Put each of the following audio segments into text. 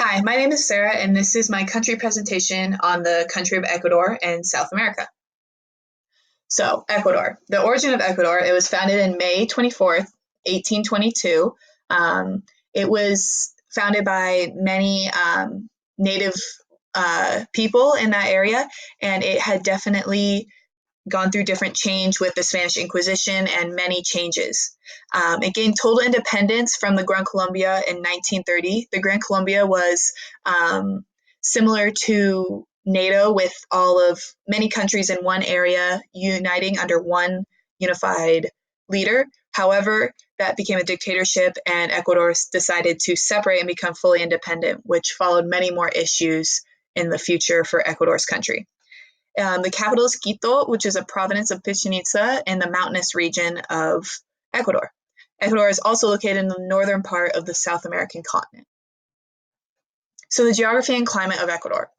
Hi, my name is Sarah, and this is my country presentation on the country of Ecuador in South America. So, Ecuador. The origin of Ecuador, it was founded in May 24th, 1822. It was founded by many native people in that area, and it had definitely gone through different change with the Spanish Inquisition and many changes. It gained total independence from the Gran Colombia in 1930. The Gran Colombia was similar to NATO, with all of many countries in one area uniting under one unified leader. However, that became a dictatorship, and Ecuador decided to separate and become fully independent, which followed many more issues in the future for Ecuador's country. The capital is Quito, which is a province of Chichen Itza in the mountainous region of Ecuador. Ecuador is also located in the northern part of the South American continent. So the geography and climate of Ecuador.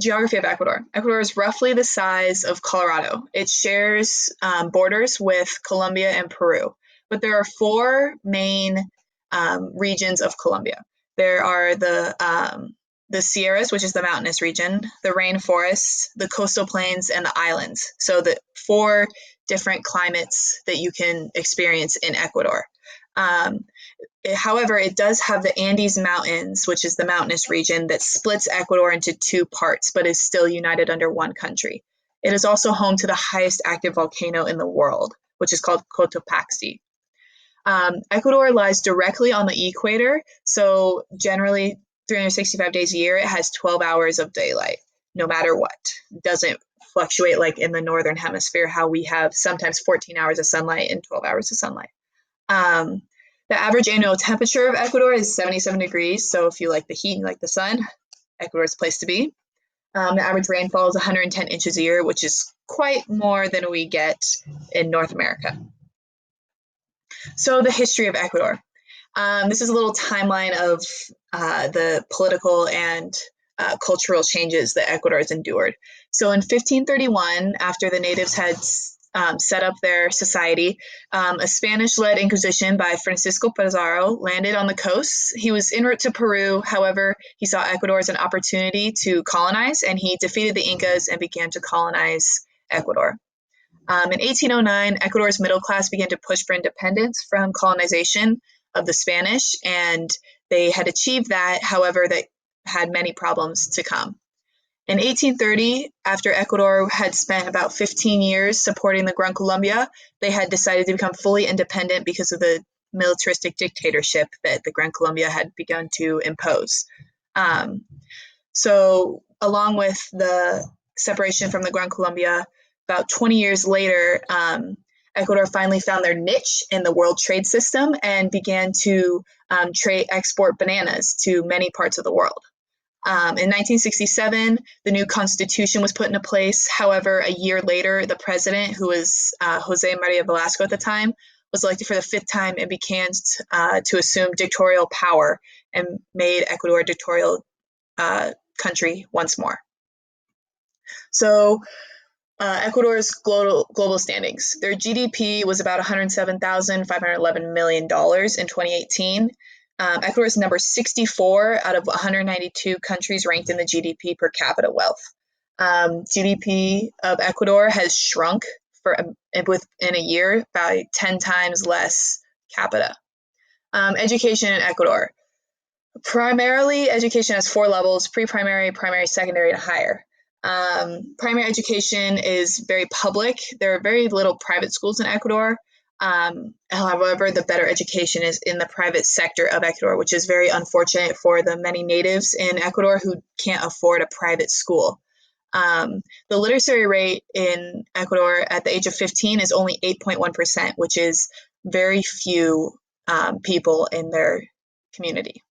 Geography of Ecuador. Ecuador is roughly the size of Colorado. It shares borders with Colombia and Peru, but there are four main regions of Colombia. There are the Sierras, which is the mountainous region, the rainforests, the coastal plains, and the islands. So the four different climates that you can experience in Ecuador. However, it does have the Andes Mountains, which is the mountainous region that splits Ecuador into two parts, but is still united under one country. It is also home to the highest active volcano in the world, which is called Cotopaxi. Ecuador lies directly on the equator, so generally 365 days a year, it has 12 hours of daylight, no matter what. It doesn't fluctuate like in the northern hemisphere, how we have sometimes 14 hours of sunlight and 12 hours of sunlight. The average annual temperature of Ecuador is 77 degrees, so if you like the heat and you like the sun, Ecuador's a place to be. The average rainfall is 110 inches a year, which is quite more than we get in North America. So the history of Ecuador. This is a little timeline of the political and cultural changes that Ecuador has endured. So in 1531, after the natives had set up their society, a Spanish-led Inquisition by Francisco Pizarro landed on the coast. He was en route to Peru. However, he saw Ecuador as an opportunity to colonize, and he defeated the Incas and began to colonize Ecuador. In 1809, Ecuador's middle class began to push for independence from colonization of the Spanish, and they had achieved that. However, they had many problems to come. In 1830, after Ecuador had spent about 15 years supporting the Gran Colombia, they had decided to become fully independent because of the militaristic dictatorship that the Gran Colombia had begun to impose. So along with the separation from the Gran Colombia, about 20 years later, Ecuador finally found their niche in the world trade system and began to export bananas to many parts of the world. In 1967, the new constitution was put into place. However, a year later, the president, who was Jose Maria Velasco at the time, was elected for the fifth time and began to assume dictatorial power and made Ecuador a dictatorial country once more. So Ecuador's global standings. Their GDP was about $107,511 million in 2018. Ecuador is number 64 out of 192 countries ranked in the GDP per capita wealth. GDP of Ecuador has shrunk within a year by 10 times less capita. Education in Ecuador. Primarily, education has four levels: pre-primary, primary, secondary, and higher. Primary education is very public. There are very little private schools in Ecuador. However, the better education is in the private sector of Ecuador, which is very unfortunate for the many natives in Ecuador who can't afford a private school. The literacy rate in Ecuador at the age of 15 is only 8.1%, which is very few people in their community.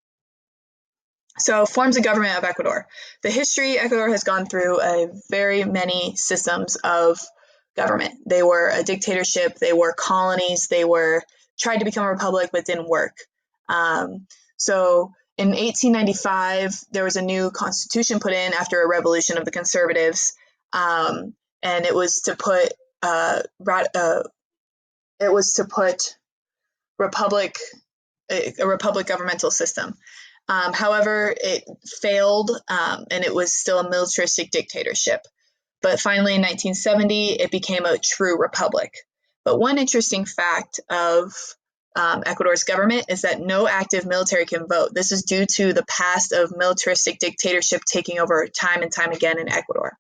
So, forms of government of Ecuador. The history, Ecuador has gone through very many systems of government. They were a dictatorship, they were colonies, they tried to become a republic but didn't work. So in 1895, there was a new constitution put in after a revolution of the conservatives, and it was to put a republic governmental system. However, it failed, and it was still a militaristic dictatorship. But finally, in 1970, it became a true republic. But one interesting fact of Ecuador's government is that no active military can vote. This is due to the past of militaristic dictatorship taking over time and time again in Ecuador.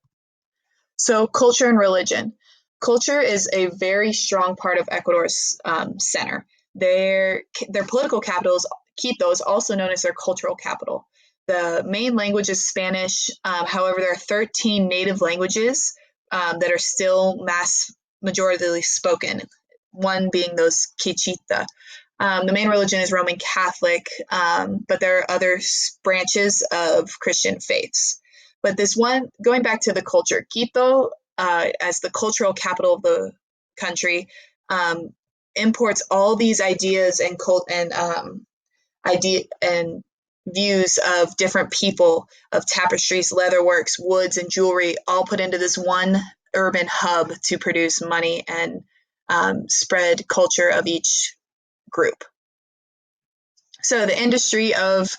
So, culture and religion. Culture is a very strong part of Ecuador's center. Their political capitals, Quito, is also known as their cultural capital. The main language is Spanish. However, there are 13 native languages that are still mass majoritarily spoken, one being those Quichua. The main religion is Roman Catholic, but there are other branches of Christian faiths. But this one, going back to the culture, Quito, as the cultural capital of the country, imports all these ideas and views of different people, of tapestries, leatherworks, woods, and jewelry, all put into this one urban hub to produce money and spread culture of each group. So the industry of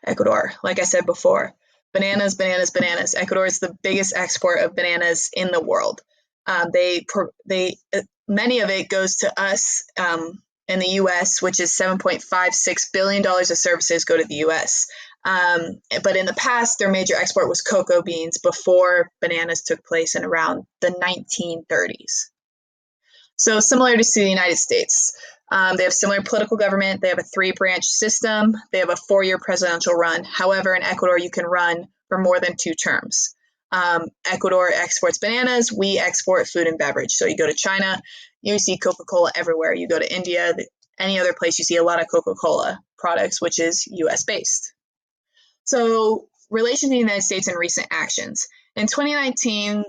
Ecuador, like I said before, bananas, bananas, bananas. Ecuador is the biggest export of bananas in the world. Many of it goes to us in the U.S., which is $7.56 billion of services go to the U.S. But in the past, their major export was cocoa beans before bananas took place in around the 1930s. So similar to the United States, they have similar political government. They have a 3-branch system. They have a 4-year presidential run. However, in Ecuador, you can run for more than 2 terms. Ecuador exports bananas. We export food and beverage. So you go to China, you see Coca-Cola everywhere. You go to India, any other place, you see a lot of Coca-Cola products, which is U.S.-based. So relation to the United States and recent actions. In 2019,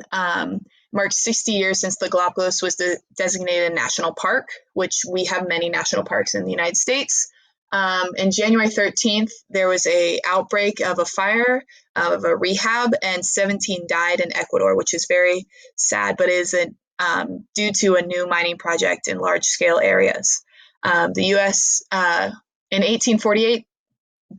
marked 60 years since the Galapagos was designated a national park, which we have many national parks in the United States. In January 13th, there was an outbreak of a fire of a rehab, and 17 died in Ecuador, which is very sad, but is due to a new mining project in large-scale areas. The U.S. In 1848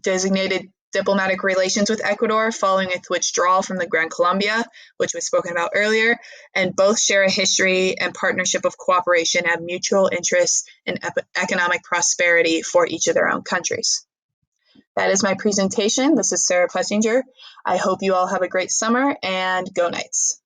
designated diplomatic relations with Ecuador following its withdrawal from the Gran Colombia, which was spoken about earlier, and both share a history and partnership of cooperation, have mutual interests in economic prosperity for each of their own countries. That is my presentation. This is Sarah Plessinger. I hope you all have a great summer, and go Knights.